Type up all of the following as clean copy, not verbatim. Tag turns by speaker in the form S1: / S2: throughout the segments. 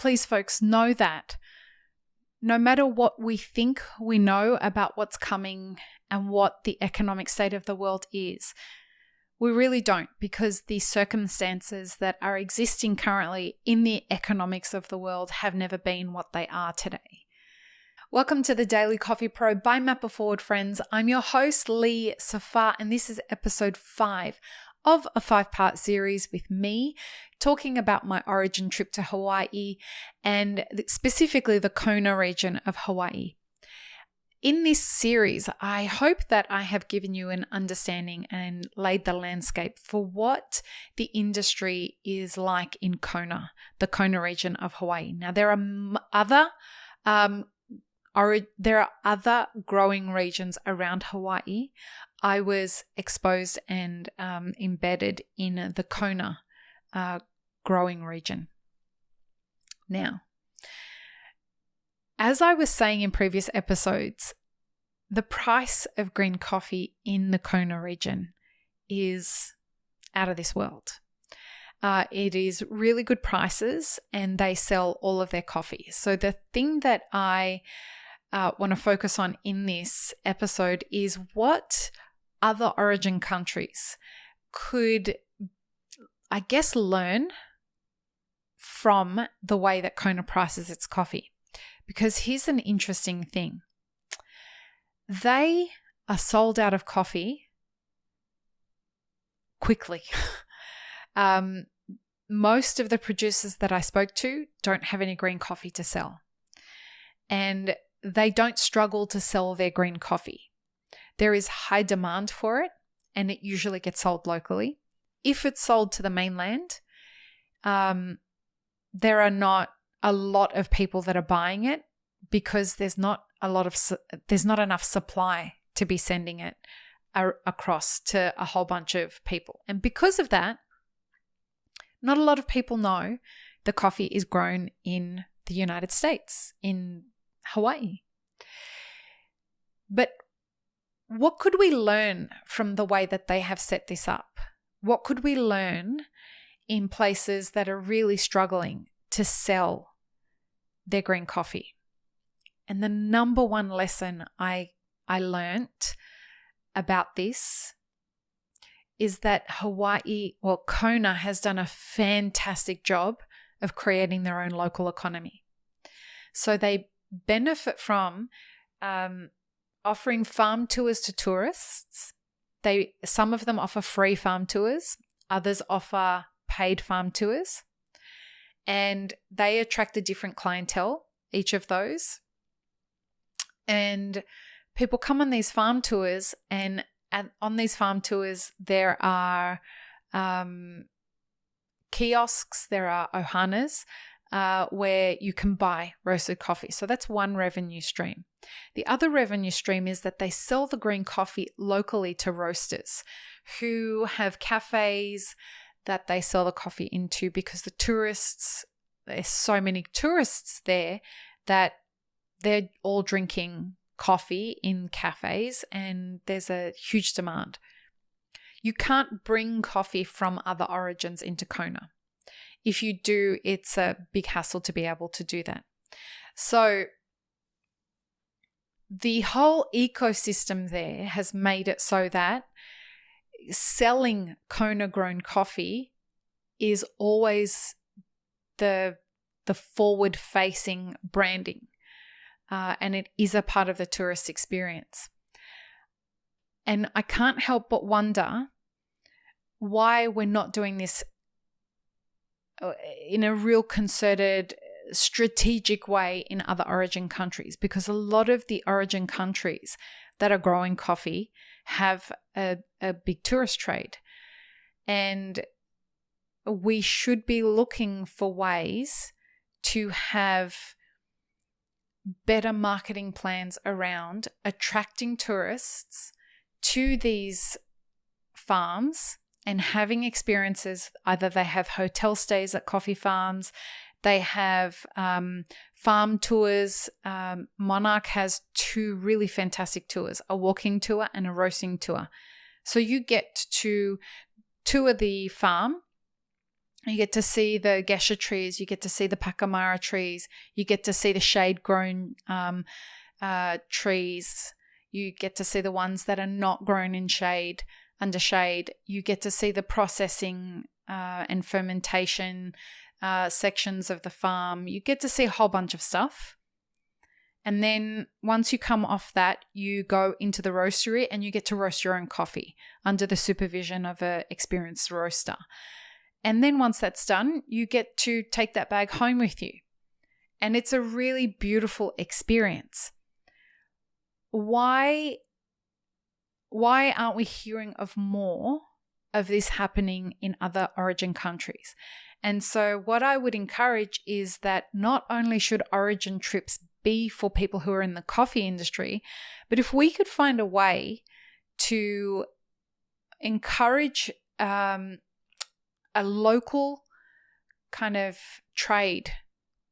S1: please, folks, know that no matter what we think we know about what's coming and what the economic state of the world is, we really don't, because the circumstances that are existing currently in the economics of the world have never been what they are today. Welcome to the Daily Coffee Pro by Mapper Forward, friends. I'm your host, Lee Safar, and this is episode 5 of a 5-part series with me talking about my origin trip to Hawaii and specifically the Kona region of Hawaii. In this series, I hope that I have given you an understanding and laid the landscape for what the industry is like in Kona, the Kona region of Hawaii. Now, there are other growing regions around Hawaii. I was exposed and embedded in the Kona growing region. Now, as I was saying in previous episodes, the price of green coffee in the Kona region is out of this world. It is really good prices and they sell all of their coffee. So the thing that I want to focus on in this episode is what other origin countries could, I guess, learn from the way that Kona prices its coffee. Because here's an interesting thing. They are sold out of coffee quickly. Most of the producers that I spoke to don't have any green coffee to sell. And they don't struggle to sell their green coffee. There is high demand for it, and it usually gets sold locally. If it's sold to the mainland, there are not a lot of people that are buying it because there's not enough supply to be sending it across to a whole bunch of people. And because of that, not a lot of people know the coffee is grown in the United States, in Hawaii. But what could we learn from the way that they have set this up? What could we learn in places that are really struggling to sell their green coffee? And the number one lesson I learnt about this is that Kona has done a fantastic job of creating their own local economy. So they benefit from offering farm tours to tourists. Some of them offer free farm tours, others offer paid farm tours, and they attract a different clientele, each of those. And people come on these farm tours, and on these farm tours there are kiosks, there are ohanas, where you can buy roasted coffee. So that's one revenue stream. The other revenue stream is that they sell the green coffee locally to roasters who have cafes that they sell the coffee into, because there's so many tourists there that they're all drinking coffee in cafes and there's a huge demand. You can't bring coffee from other origins into Kona. If you do, it's a big hassle to be able to do that. So the whole ecosystem there has made it so that selling Kona-grown coffee is always the forward-facing branding, and it is a part of the tourist experience. And I can't help but wonder why we're not doing this in a real concerted, strategic way in other origin countries, because a lot of the origin countries that are growing coffee have a big tourist trade. And we should be looking for ways to have better marketing plans around attracting tourists to these farms and having experiences. Either they have hotel stays at coffee farms, they have farm tours. Monarch has 2 really fantastic tours, a walking tour and a roasting tour. So you get to tour the farm You get to see the gesha trees, you get to see the pacamara trees, you get to see the shade-grown trees, you get to see the ones that are not grown in shade, under shade. You get to see the processing and fermentation sections of the farm. You get to see a whole bunch of stuff. And then once you come off that, you go into the roastery and you get to roast your own coffee under the supervision of an experienced roaster. And then once that's done, you get to take that bag home with you. And it's a really beautiful experience. Why aren't we hearing of more of this happening in other origin countries? And so what I would encourage is that not only should origin trips be for people who are in the coffee industry, but if we could find a way to encourage a local kind of trade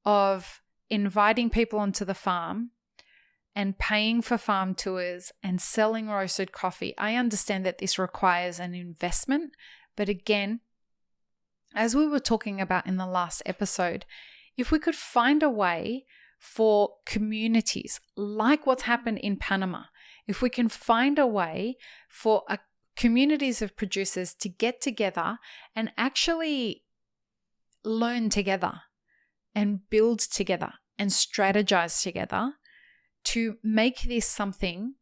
S1: of inviting people onto the farm and paying for farm tours and selling roasted coffee. I understand that this requires an investment, but again, as we were talking about in the last episode, if we could find a way for communities like what's happened in Panama, if we can find a way for communities of producers to get together and actually learn together and build together and strategize together to make this something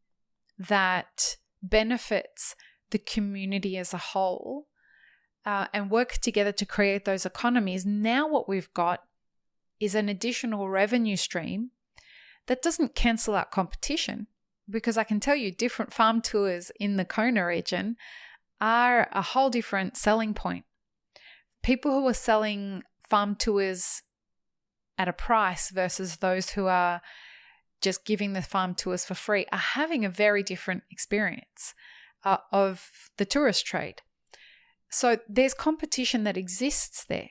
S1: that benefits the community as a whole, and work together to create those economies. Now what we've got is an additional revenue stream that doesn't cancel out competition, because I can tell you different farm tours in the Kona region are a whole different selling point. People who are selling farm tours at a price versus those who are just giving the farm tours for free are having a very different experience of the tourist trade. So there's competition that exists there.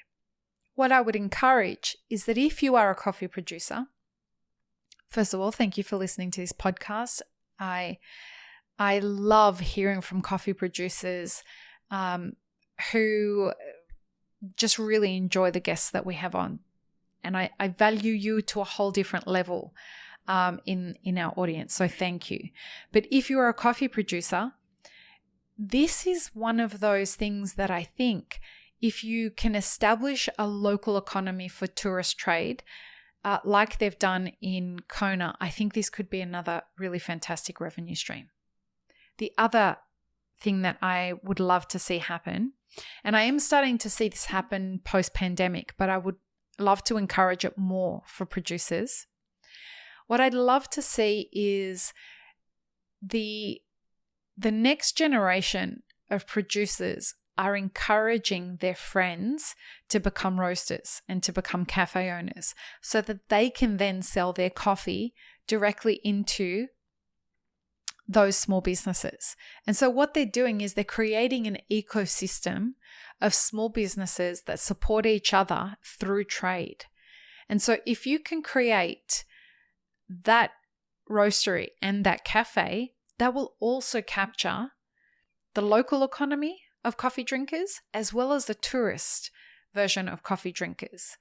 S1: What I would encourage is that if you are a coffee producer, first of all, thank you for listening to this podcast. I love hearing from coffee producers who just really enjoy the guests that we have on. And I value you to a whole different level in our audience. So thank you. But if you are a coffee producer, this is one of those things that I think if you can establish a local economy for tourist trade, like they've done in Kona, I think this could be another really fantastic revenue stream. The other thing that I would love to see happen, and I am starting to see this happen post-pandemic, but I would love to encourage it more for producers. What I'd love to see is the next generation of producers are encouraging their friends to become roasters and to become cafe owners so that they can then sell their coffee directly into those small businesses. And so what they're doing is they're creating an ecosystem of small businesses that support each other through trade. And so if you can create that roastery and that cafe, that will also capture the local economy of coffee drinkers as well as the tourist version of coffee drinkers.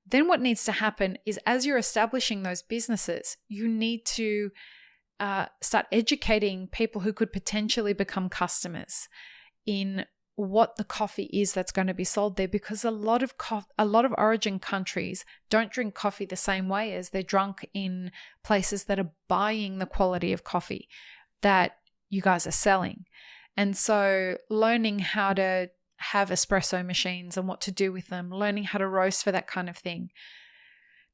S1: Then what needs to happen is as you're establishing those businesses, you need to start educating people who could potentially become customers in what the coffee is that's going to be sold there, because a lot of origin countries don't drink coffee the same way as they're drunk in places that are buying the quality of coffee that you guys are selling. And so learning how to have espresso machines and what to do with them, learning how to roast for that kind of thing.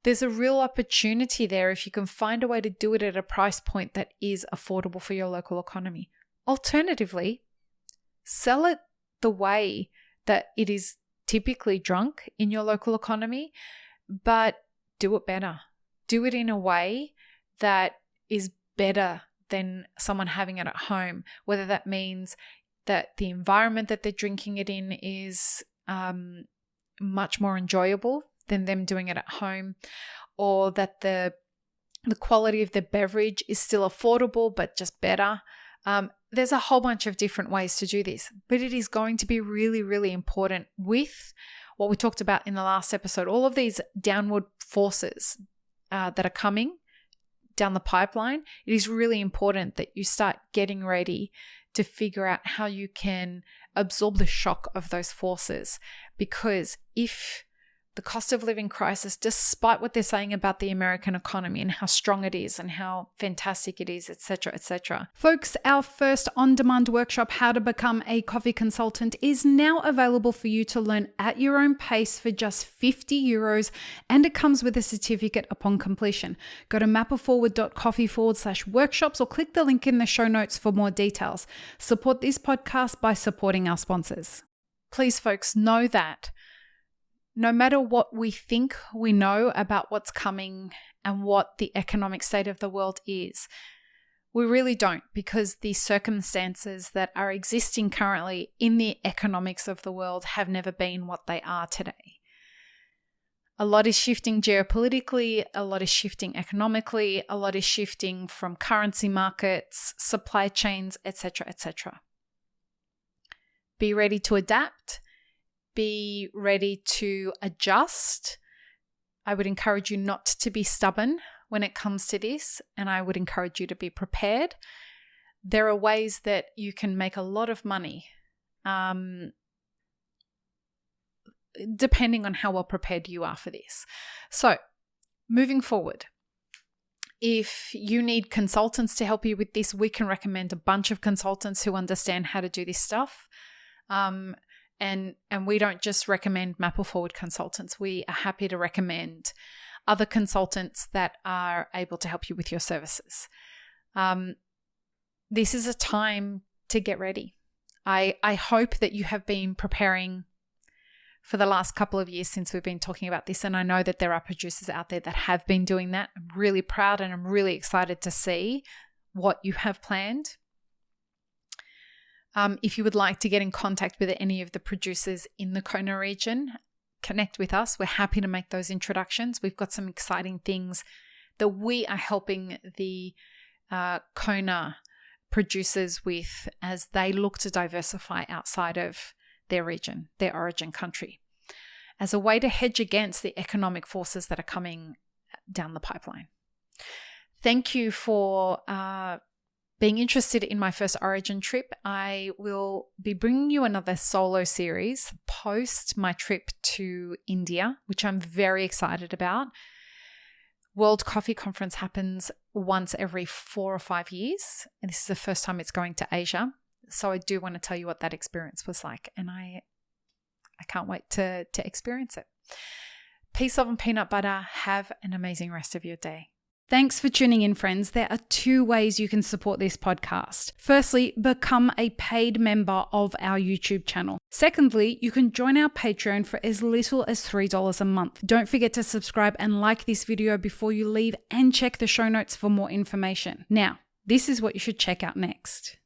S1: There's a real opportunity there if you can find a way to do it at a price point that is affordable for your local economy. Alternatively, sell it the way that it is typically drunk in your local economy, but do it better. Do it in a way that is better than someone having it at home, whether that means that the environment that they're drinking it in is much more enjoyable than them doing it at home, or that the quality of the beverage is still affordable but just better. There's a whole bunch of different ways to do this, but it is going to be really, really important with what we talked about in the last episode, all of these downward forces that are coming down the pipeline, it is really important that you start getting ready to figure out how you can absorb the shock of those forces. Because if the cost of living crisis, despite what they're saying about the American economy and how strong it is and how fantastic it is, etc., etc. Folks, our first on-demand workshop, How to Become a Coffee Consultant, is now available for you to learn at your own pace for just €50, and it comes with a certificate upon completion. Go to mapitforward.coffee/workshops or click the link in the show notes for more details. Support this podcast by supporting our sponsors. Please, folks, know that no matter what we think we know about what's coming and what the economic state of the world is, we really don't, because the circumstances that are existing currently in the economics of the world have never been what they are today. A lot is shifting geopolitically, a lot is shifting economically, a lot is shifting from currency markets, supply chains, etc., etc. Be ready to adapt. Be ready to adjust. I would encourage you not to be stubborn when it comes to this, and I would encourage you to be prepared. There are ways that you can make a lot of money, depending on how well prepared you are for this. So, moving forward, if you need consultants to help you with this, we can recommend a bunch of consultants who understand how to do this stuff. And we don't just recommend Map It Forward consultants. We are happy to recommend other consultants that are able to help you with your services. This is a time to get ready. I hope that you have been preparing for the last couple of years since we've been talking about this, and I know that there are producers out there that have been doing that. I'm really proud and I'm really excited to see what you have planned. If you would like to get in contact with any of the producers in the Kona region, connect with us. We're happy to make those introductions. We've got some exciting things that we are helping the Kona producers with as they look to diversify outside of their region, their origin country, as a way to hedge against the economic forces that are coming down the pipeline. Thank you for being interested in my first origin trip. I will be bringing you another solo series post my trip to India, which I'm very excited about. World Coffee Conference happens once every 4 or 5 years, and this is the first time it's going to Asia. So I do want to tell you what that experience was like, and I can't wait to experience it. Peace, love, and peanut butter. Have an amazing rest of your day. Thanks for tuning in, friends. There are 2 ways you can support this podcast. Firstly, become a paid member of our YouTube channel. Secondly, you can join our Patreon for as little as $3 a month. Don't forget to subscribe and like this video before you leave, and check the show notes for more information. Now, this is what you should check out next.